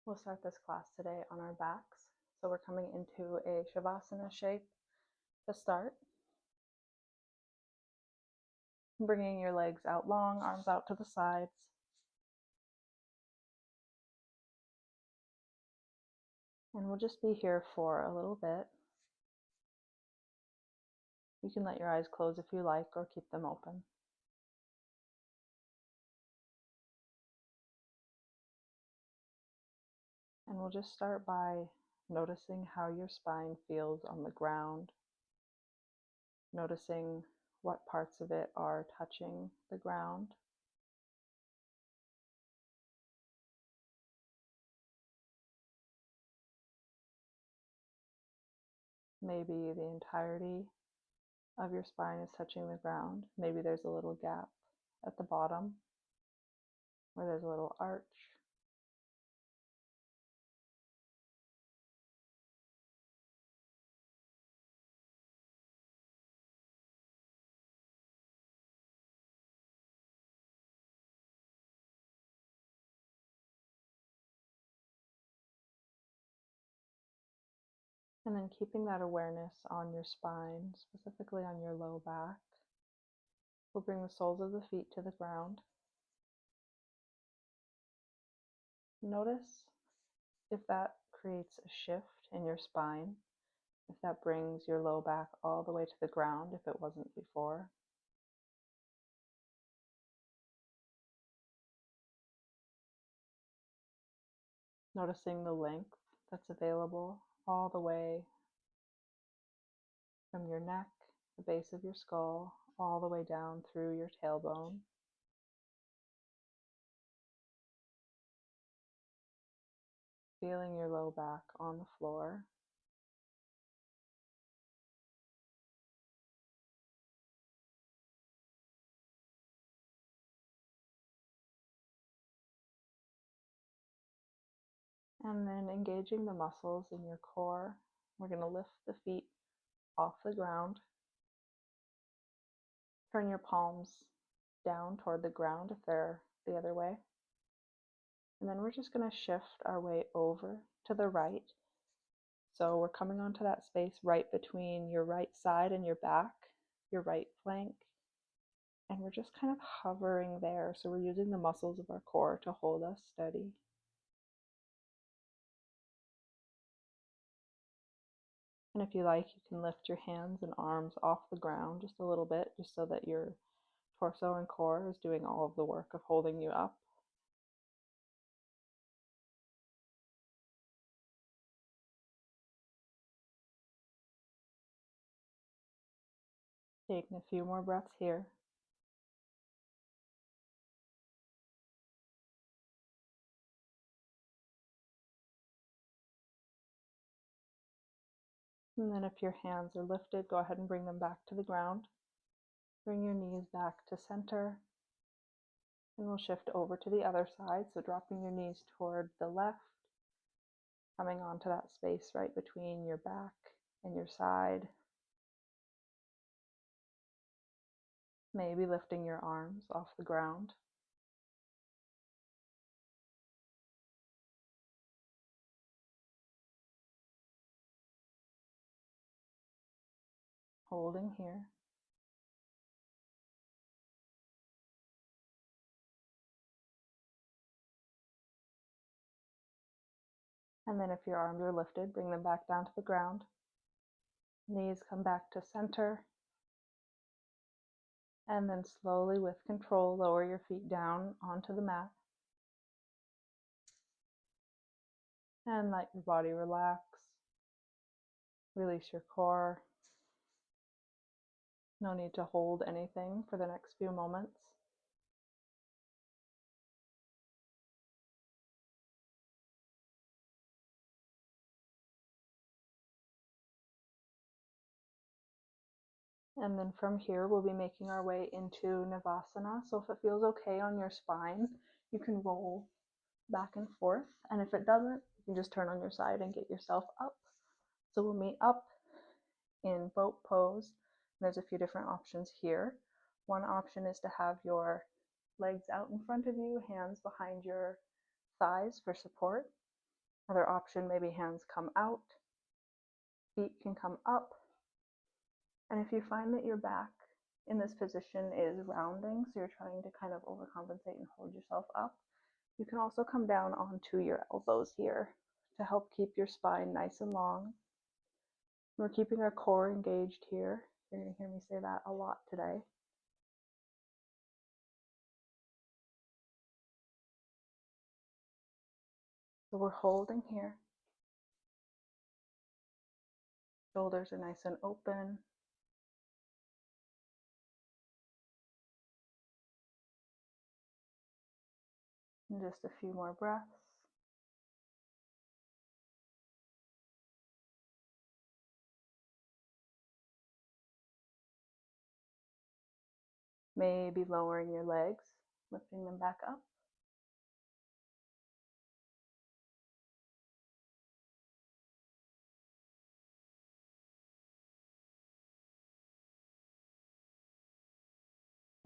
We'll start this class today on our backs. So we're coming into a Shavasana shape to start. Bringing your legs out long, arms out to the sides. And we'll just be here for a little bit. You can let your eyes close if you like, or keep them open. And we'll just start by noticing how your spine feels on the ground. Noticing what parts of it are touching the ground. Maybe the entirety of your spine is touching the ground. Maybe there's a little gap at the bottom where there's a little arch. And then keeping that awareness on your spine, specifically on your low back, we'll bring the soles of the feet to the ground. Notice if that creates a shift in your spine, if that brings your low back all the way to the ground if it wasn't before. Noticing the length that's available all the way from your neck, the base of your skull, all the way down through your tailbone. Feeling your low back on the floor. And then engaging the muscles in your core. We're going to lift the feet off the ground. Turn your palms down toward the ground if they're the other way. And then we're just going to shift our way over to the right. So we're coming onto that space right between your right side and your back, your right flank. And we're just kind of hovering there. So we're using the muscles of our core to hold us steady. And if you like, you can lift your hands and arms off the ground just a little bit, just so that your torso and core is doing all of the work of holding you up. Taking a few more breaths here. And then if your hands are lifted, go ahead and bring them back to the ground. Bring your knees back to center. And we'll shift over to the other side. So dropping your knees toward the left, coming onto that space right between your back and your side. Maybe lifting your arms off the ground. Holding here. And then if your arms are lifted, bring them back down to the ground. Knees come back to center. And then slowly, with control, lower your feet down onto the mat. And let your body relax. Release your core. No need to hold anything for the next few moments. And then from here, we'll be making our way into Navasana. So if it feels okay on your spine, you can roll back and forth. And if it doesn't, you can just turn on your side and get yourself up. So we'll meet up in boat pose. There's a few different options here. One option is to have your legs out in front of you, hands behind your thighs for support. Another option, maybe hands come out, feet can come up. And if you find that your back in this position is rounding, so you're trying to kind of overcompensate and hold yourself up, you can also come down onto your elbows here to help keep your spine nice and long. We're keeping our core engaged here. You're going to hear me say that a lot today. So we're holding here. Shoulders are nice and open. And just a few more breaths. Maybe lowering your legs, lifting them back up.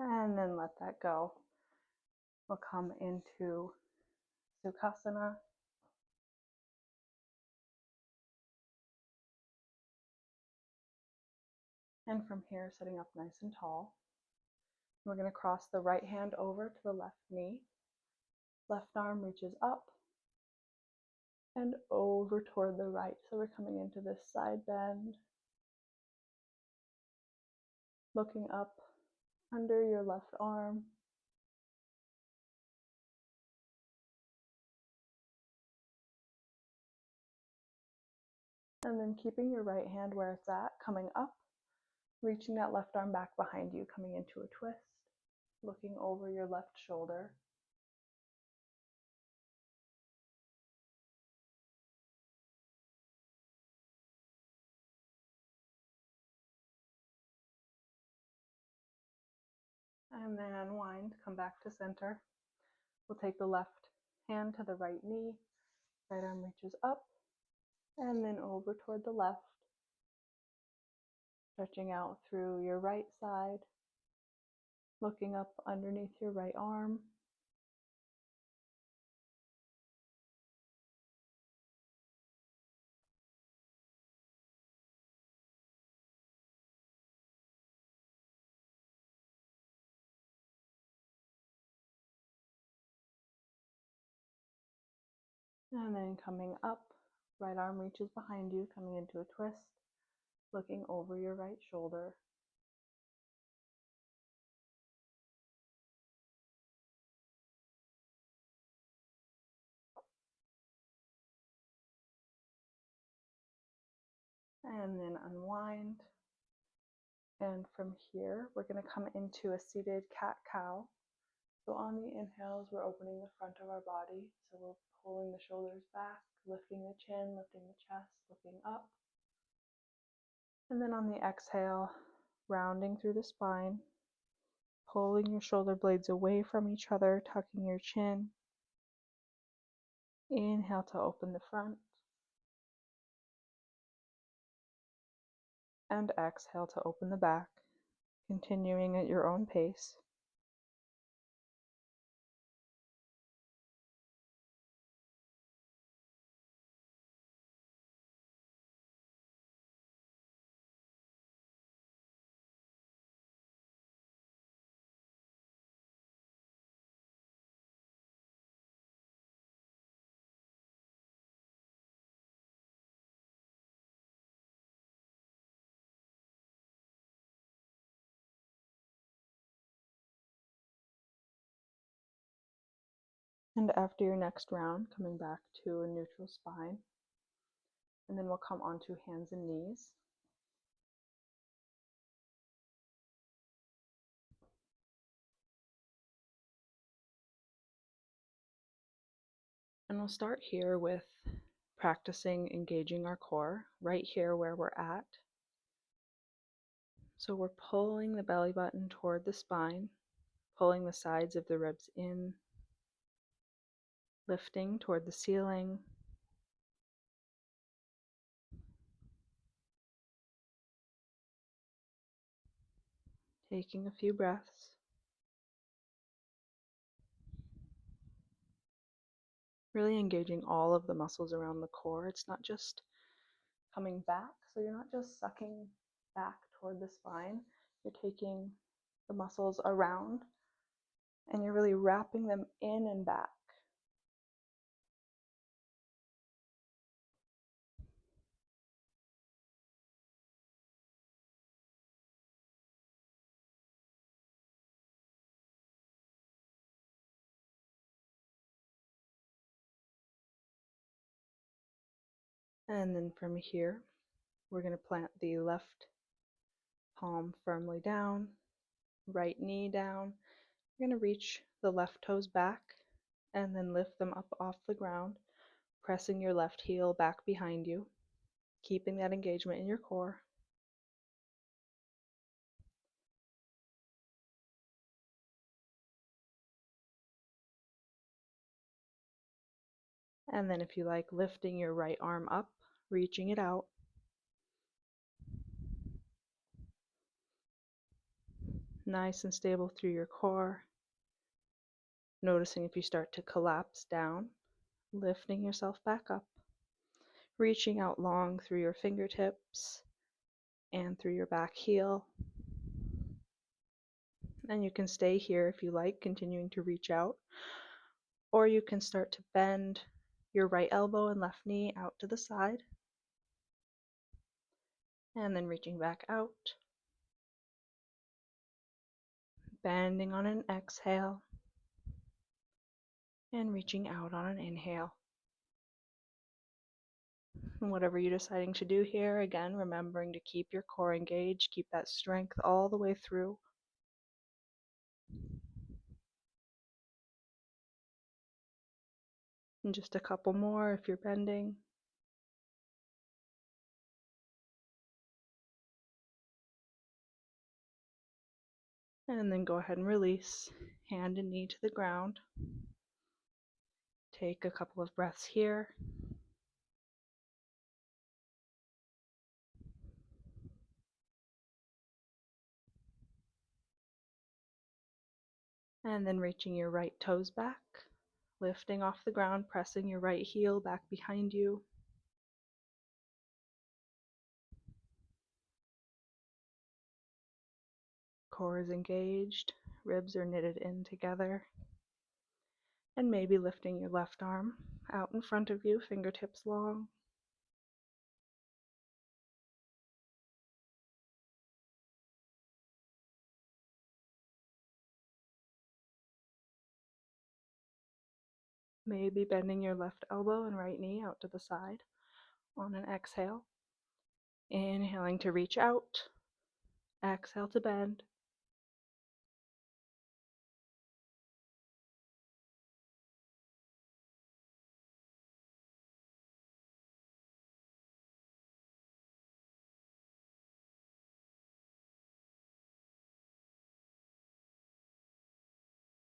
And then let that go. We'll come into Sukhasana. And from here, sitting up nice and tall. We're going to cross the right hand over to the left knee. Left arm reaches up and over toward the right. So we're coming into this side bend. Looking up under your left arm. And then keeping your right hand where it's at, coming up, reaching that left arm back behind you, coming into a twist, looking over your left shoulder. And then unwind, come back to center. We'll take the left hand to the right knee, right arm reaches up, and then over toward the left, stretching out through your right side, looking up underneath your right arm. And then coming up, right arm reaches behind you, coming into a twist, looking over your right shoulder. And then unwind. And from here, we're going to come into a seated cat-cow. So on the inhales, we're opening the front of our body. So we're pulling the shoulders back, lifting the chin, lifting the chest, looking up. And then on the exhale, rounding through the spine, pulling your shoulder blades away from each other, tucking your chin. Inhale to open the front. And exhale to open the back, continuing at your own pace. And after your next round, coming back to a neutral spine. And then we'll come onto hands and knees. And we'll start here with practicing engaging our core, right here where we're at. So we're pulling the belly button toward the spine, pulling the sides of the ribs in, lifting toward the ceiling. Taking a few breaths. really engaging all of the muscles around the core. It's not just coming back, so you're not just sucking back toward the spine, you're taking the muscles around and you're really wrapping them in and back. And then from here, we're going to plant the left palm firmly down, right knee down. You're going to reach the left toes back and then lift them up off the ground, pressing your left heel back behind you, keeping that engagement in your core. And then if you like, lifting your right arm up, reaching it out. Nice and stable through your core. Noticing if you start to collapse down, lifting yourself back up, reaching out long through your fingertips and through your back heel. And you can stay here if you like, continuing to reach out. Or you can start to bend your right elbow and left knee out to the side. And then reaching back out. Bending on an exhale. And reaching out on an inhale. And whatever you're deciding to do here, again, remembering to keep your core engaged, keep that strength all the way through. And just a couple more if you're bending. And then go ahead and release, hand and knee to the ground. Take a couple of breaths here. And then reaching your right toes back, lifting off the ground, pressing your right heel back behind you. Core is engaged, ribs are knitted in together. And maybe lifting your left arm out in front of you, fingertips long. Maybe bending your left elbow and right knee out to the side on an exhale. Inhaling to reach out. Exhale to bend.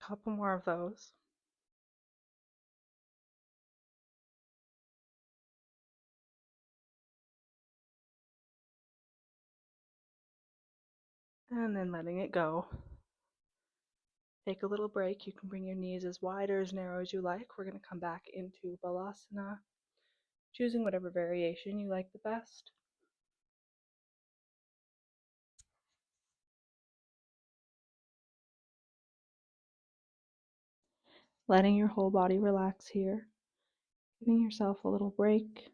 Couple more of those. And then letting it go. Take a little break. You can bring your knees as wide or as narrow as you like. We're going to come back into Balasana, choosing whatever variation you like the best. Letting your whole body relax here, giving yourself a little break.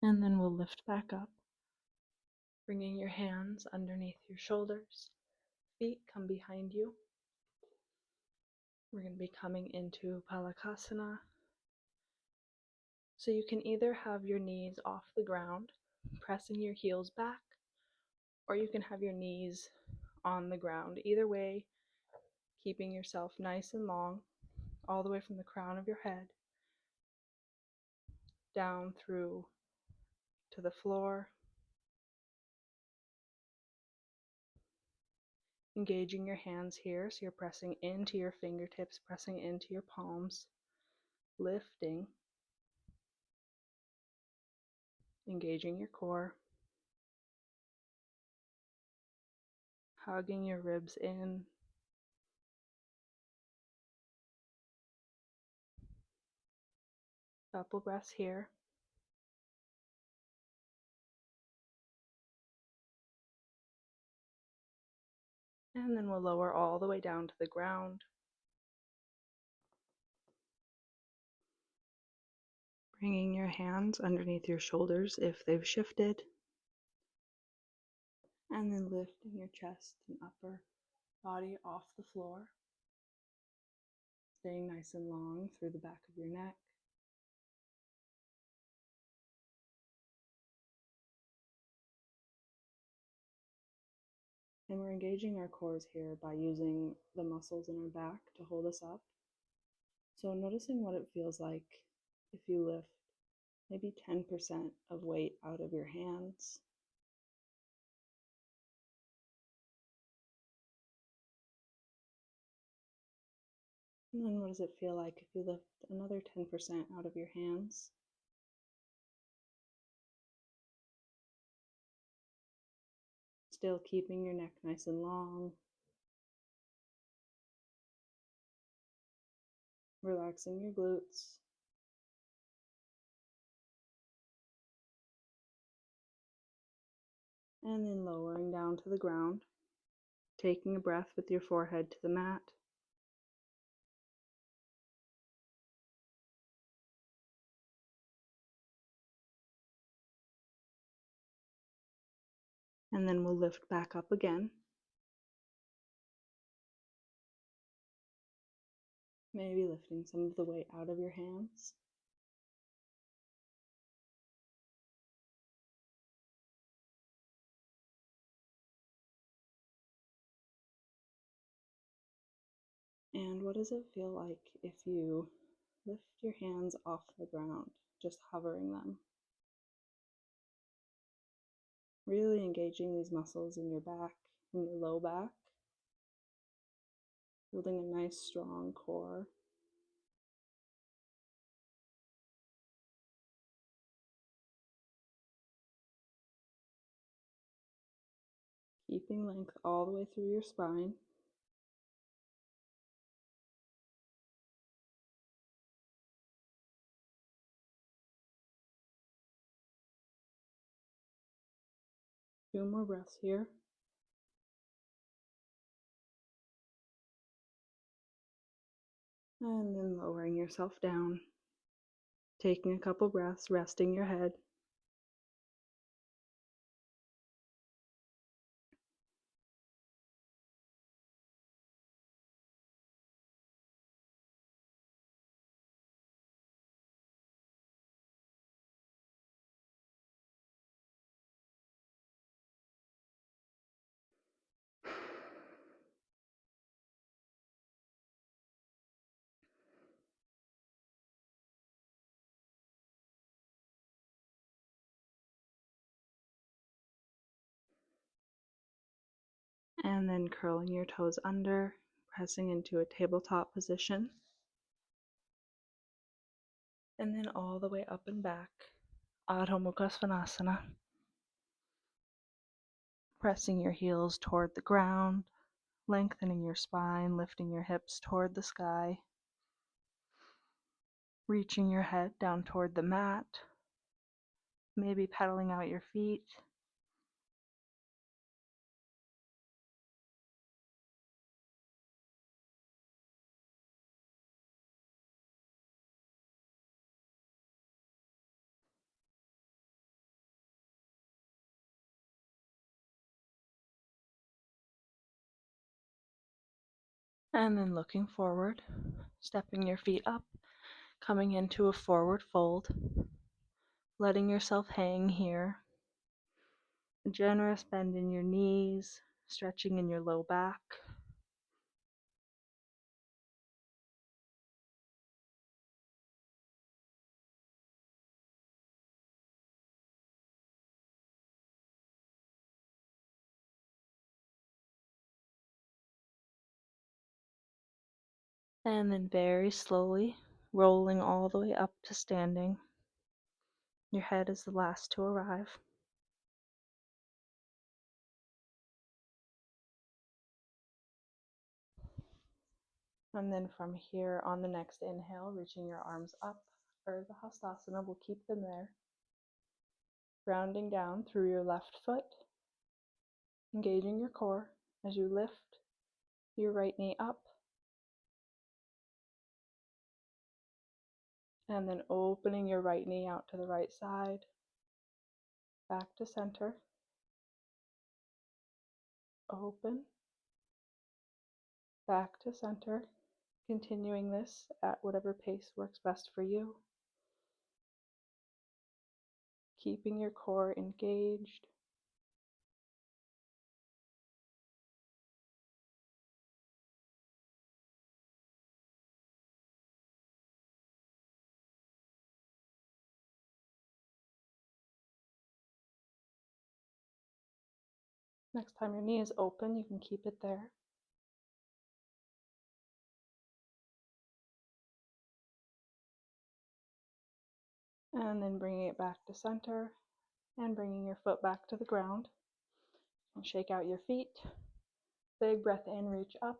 And then we'll lift back up, bringing your hands underneath your shoulders. Feet come behind you. We're going to be coming into Palakasana. So you can either have your knees off the ground, pressing your heels back, or you can have your knees on the ground. Either way, keeping yourself nice and long, all the way from the crown of your head down through to the floor. Engaging your hands here, so you're pressing into your fingertips, pressing into your palms, lifting, engaging your core, hugging your ribs in, couple breaths here. And then we'll lower all the way down to the ground. Bringing your hands underneath your shoulders if they've shifted. And then lifting your chest and upper body off the floor. Staying nice and long through the back of your neck. And we're engaging our cores here by using the muscles in our back to hold us up. So noticing what it feels like if you lift maybe 10% of weight out of your hands. And then what does it feel like if you lift another 10% out of your hands? Still keeping your neck nice and long. Relaxing your glutes. And then lowering down to the ground. Taking a breath with your forehead to the mat. And then we'll lift back up again. Maybe lifting some of the weight out of your hands. And what does it feel like if you lift your hands off the ground, just hovering them? Really engaging these muscles in your back, in your low back. Building a nice strong core. Keeping length all the way through your spine. Few more breaths here. And then lowering yourself down. Taking a couple breaths, resting your head. And then curling your toes under, pressing into a tabletop position. And then all the way up and back, Adho Mukha Svanasana. Pressing your heels toward the ground, lengthening your spine, lifting your hips toward the sky. Reaching your head down toward the mat, maybe pedaling out your feet. And then looking forward, stepping your feet up, coming into a forward fold, letting yourself hang here. A generous bend in your knees, stretching in your low back. And then very slowly, rolling all the way up to standing. Your head is the last to arrive. And then from here on the next inhale, reaching your arms up, Urdhva Hastasana, we'll keep them there. Grounding down through your left foot, engaging your core as you lift your right knee up, and then opening your right knee out to the right side, back to center, open, back to center, continuing this at whatever pace works best for you. Keeping your core engaged. Next time your knee is open, you can keep it there. And then bringing it back to center and bringing your foot back to the ground. And shake out your feet. Big breath in, reach up.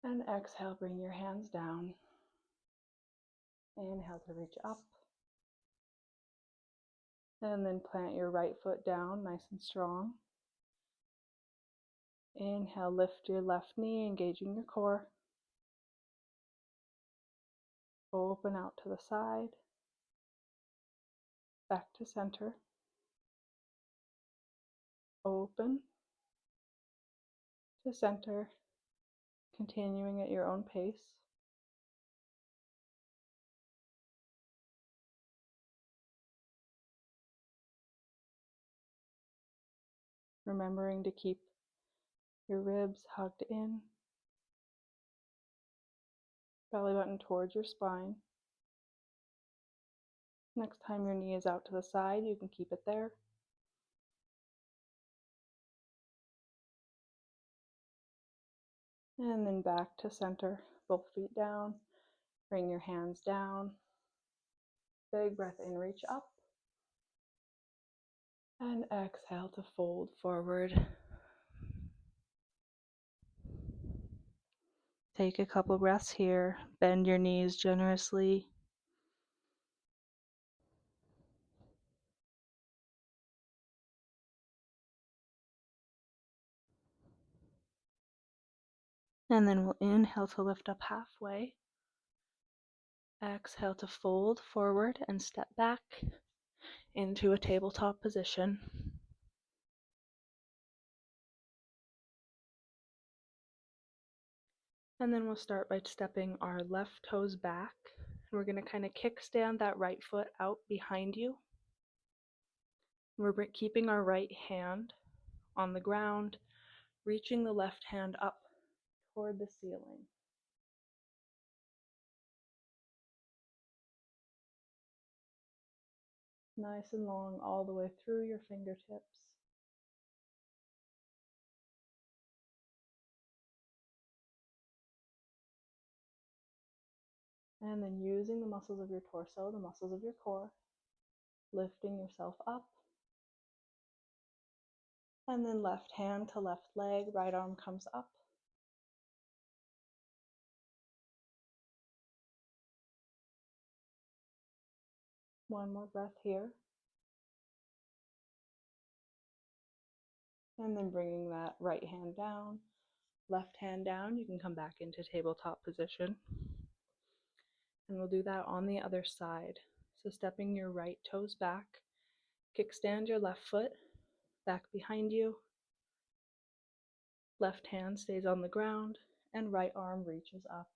And exhale, bring your hands down. Inhale to reach up. And then plant your right foot down, nice and strong. Inhale, lift your left knee, engaging your core. Open out to the side. Back to center. Open to center. Continuing at your own pace. Remembering to keep your ribs hugged in, belly button towards your spine. Next time your knee is out to the side, you can keep it there. And then back to center, both feet down. Bring your hands down. Big breath in, reach up. And exhale to fold forward. Take a couple breaths here. Bend your knees generously. And then we'll inhale to lift up halfway. Exhale to fold forward and step back into a tabletop position. And then we'll start by stepping our left toes back. We're going to kind of kickstand that right foot out behind you. We're keeping our right hand on the ground, reaching the left hand up toward the ceiling. Nice and long all the way through your fingertips. And then using the muscles of your torso, the muscles of your core, lifting yourself up. And then left hand to left leg, right arm comes up. One more breath here. And then bringing that right hand down, left hand down. You can come back into tabletop position. And we'll do that on the other side. So stepping your right toes back, kickstand your left foot back behind you. Left hand stays on the ground and right arm reaches up.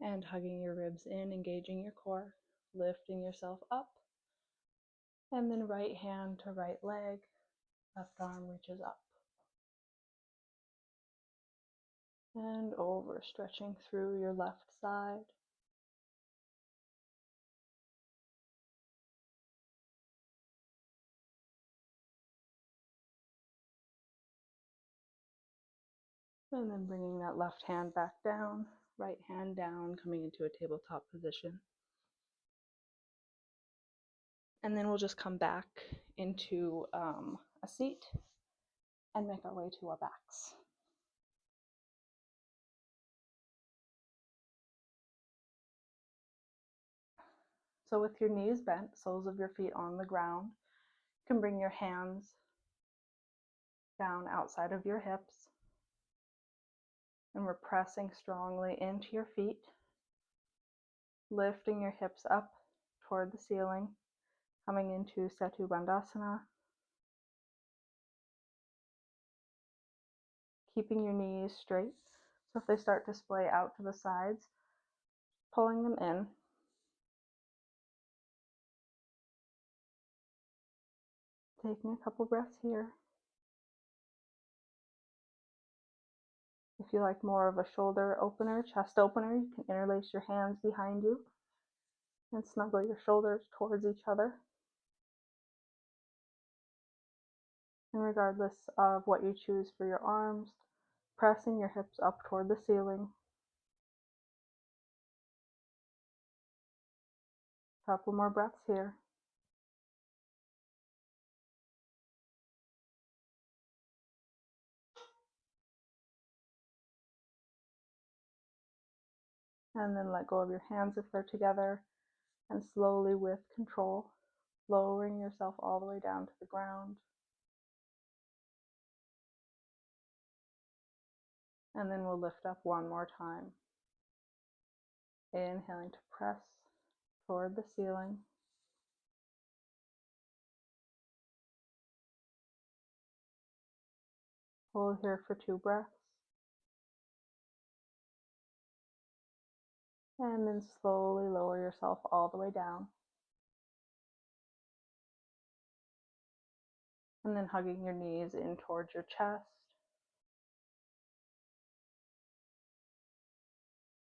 And hugging your ribs in, engaging your core, lifting yourself up. And then right hand to right leg, left arm reaches up. And over, stretching through your left side. And then bringing that left hand back down, right hand down, coming into a tabletop position. And then we'll just come back into a seat and make our way to our backs. So with your knees bent, soles of your feet on the ground, you can bring your hands down outside of your hips. And we're pressing strongly into your feet, lifting your hips up toward the ceiling, coming into Setu Bandhasana. Keeping your knees straight. So if they start to splay out to the sides, pulling them in. Taking a couple breaths here. If you like more of a shoulder opener, chest opener, you can interlace your hands behind you and snuggle your shoulders towards each other. And regardless of what you choose for your arms, pressing your hips up toward the ceiling. Couple more breaths here. And then let go of your hands if they're together, and slowly, with control, lowering yourself all the way down to the ground. And then we'll lift up one more time. Inhaling to press toward the ceiling. Hold here for 2 breaths. And then slowly lower yourself all the way down. And then hugging your knees in towards your chest.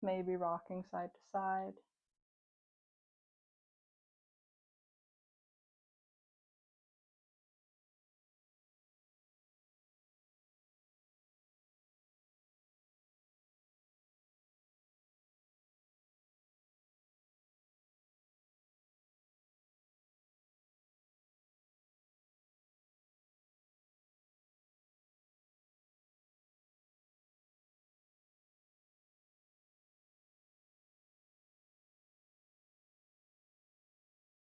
Maybe rocking side to side.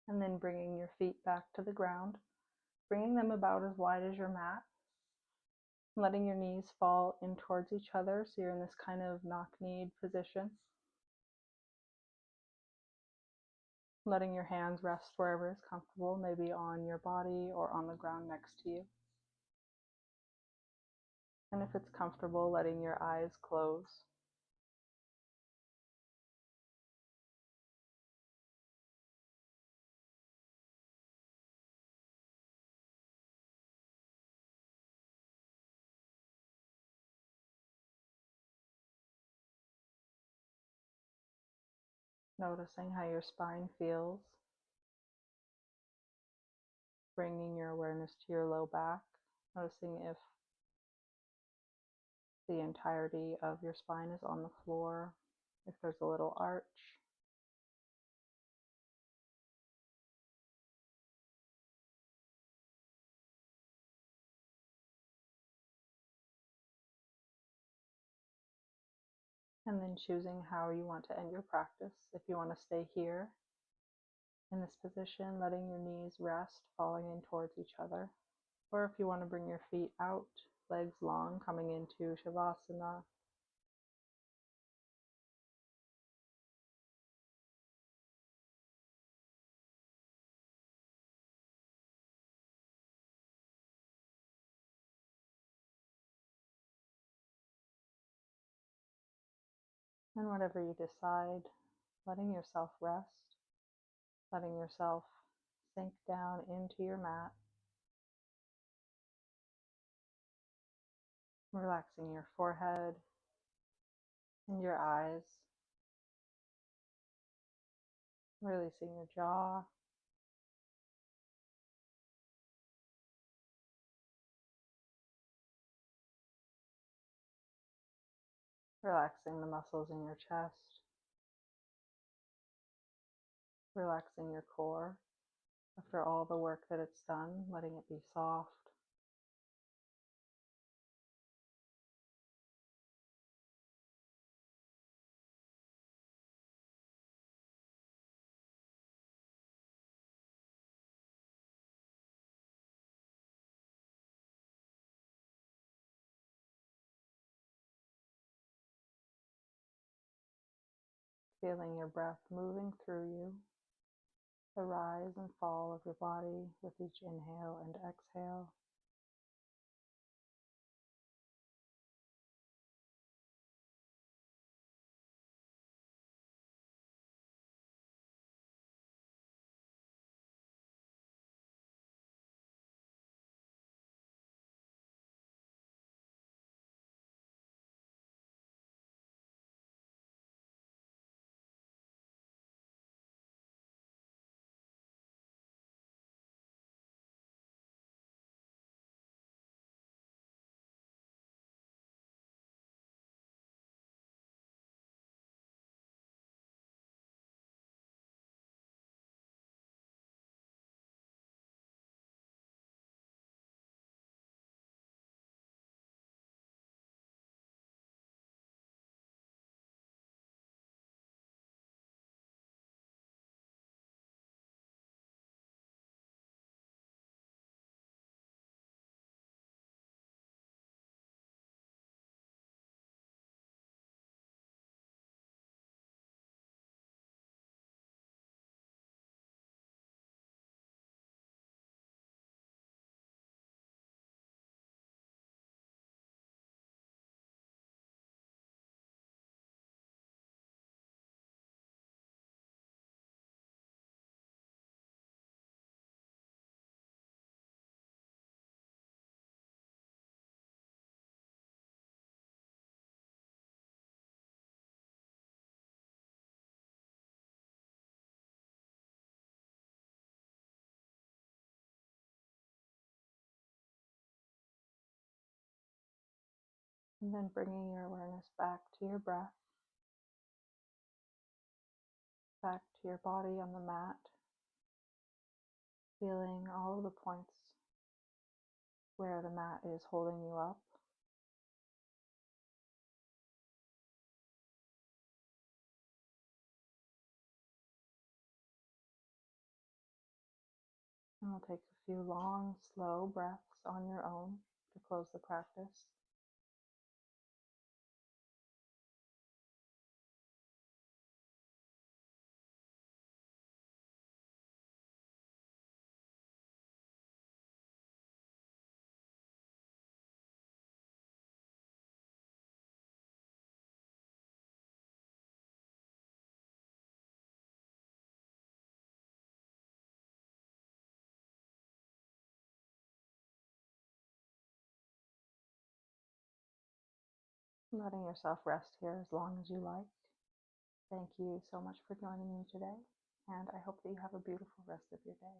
And then bringing your feet back to the ground, bringing them about as wide as your mat, letting your knees fall in towards each other so you're in this kind of knock-kneed position. Letting your hands rest wherever is comfortable, maybe on your body or on the ground next to you. And if it's comfortable, letting your eyes close. Noticing how your spine feels. Bringing your awareness to your low back. Noticing if the entirety of your spine is on the floor, if there's a little arch. And then choosing how you want to end your practice. If you want to stay here in this position, letting your knees rest, falling in towards each other. Or if you want to bring your feet out, legs long, coming into Shavasana. And whatever you decide, letting yourself rest, letting yourself sink down into your mat, relaxing your forehead and your eyes, releasing your jaw, relaxing the muscles in your chest, relaxing your core after all the work that it's done, letting it be soft. Feeling your breath moving through you, the rise and fall of your body with each inhale and exhale. And then bringing your awareness back to your breath, back to your body on the mat, feeling all of the points where the mat is holding you up. And we'll take a few long, slow breaths on your own to close the practice. Letting yourself rest here as long as you like. Thank you so much for joining me today, and I hope that you have a beautiful rest of your day.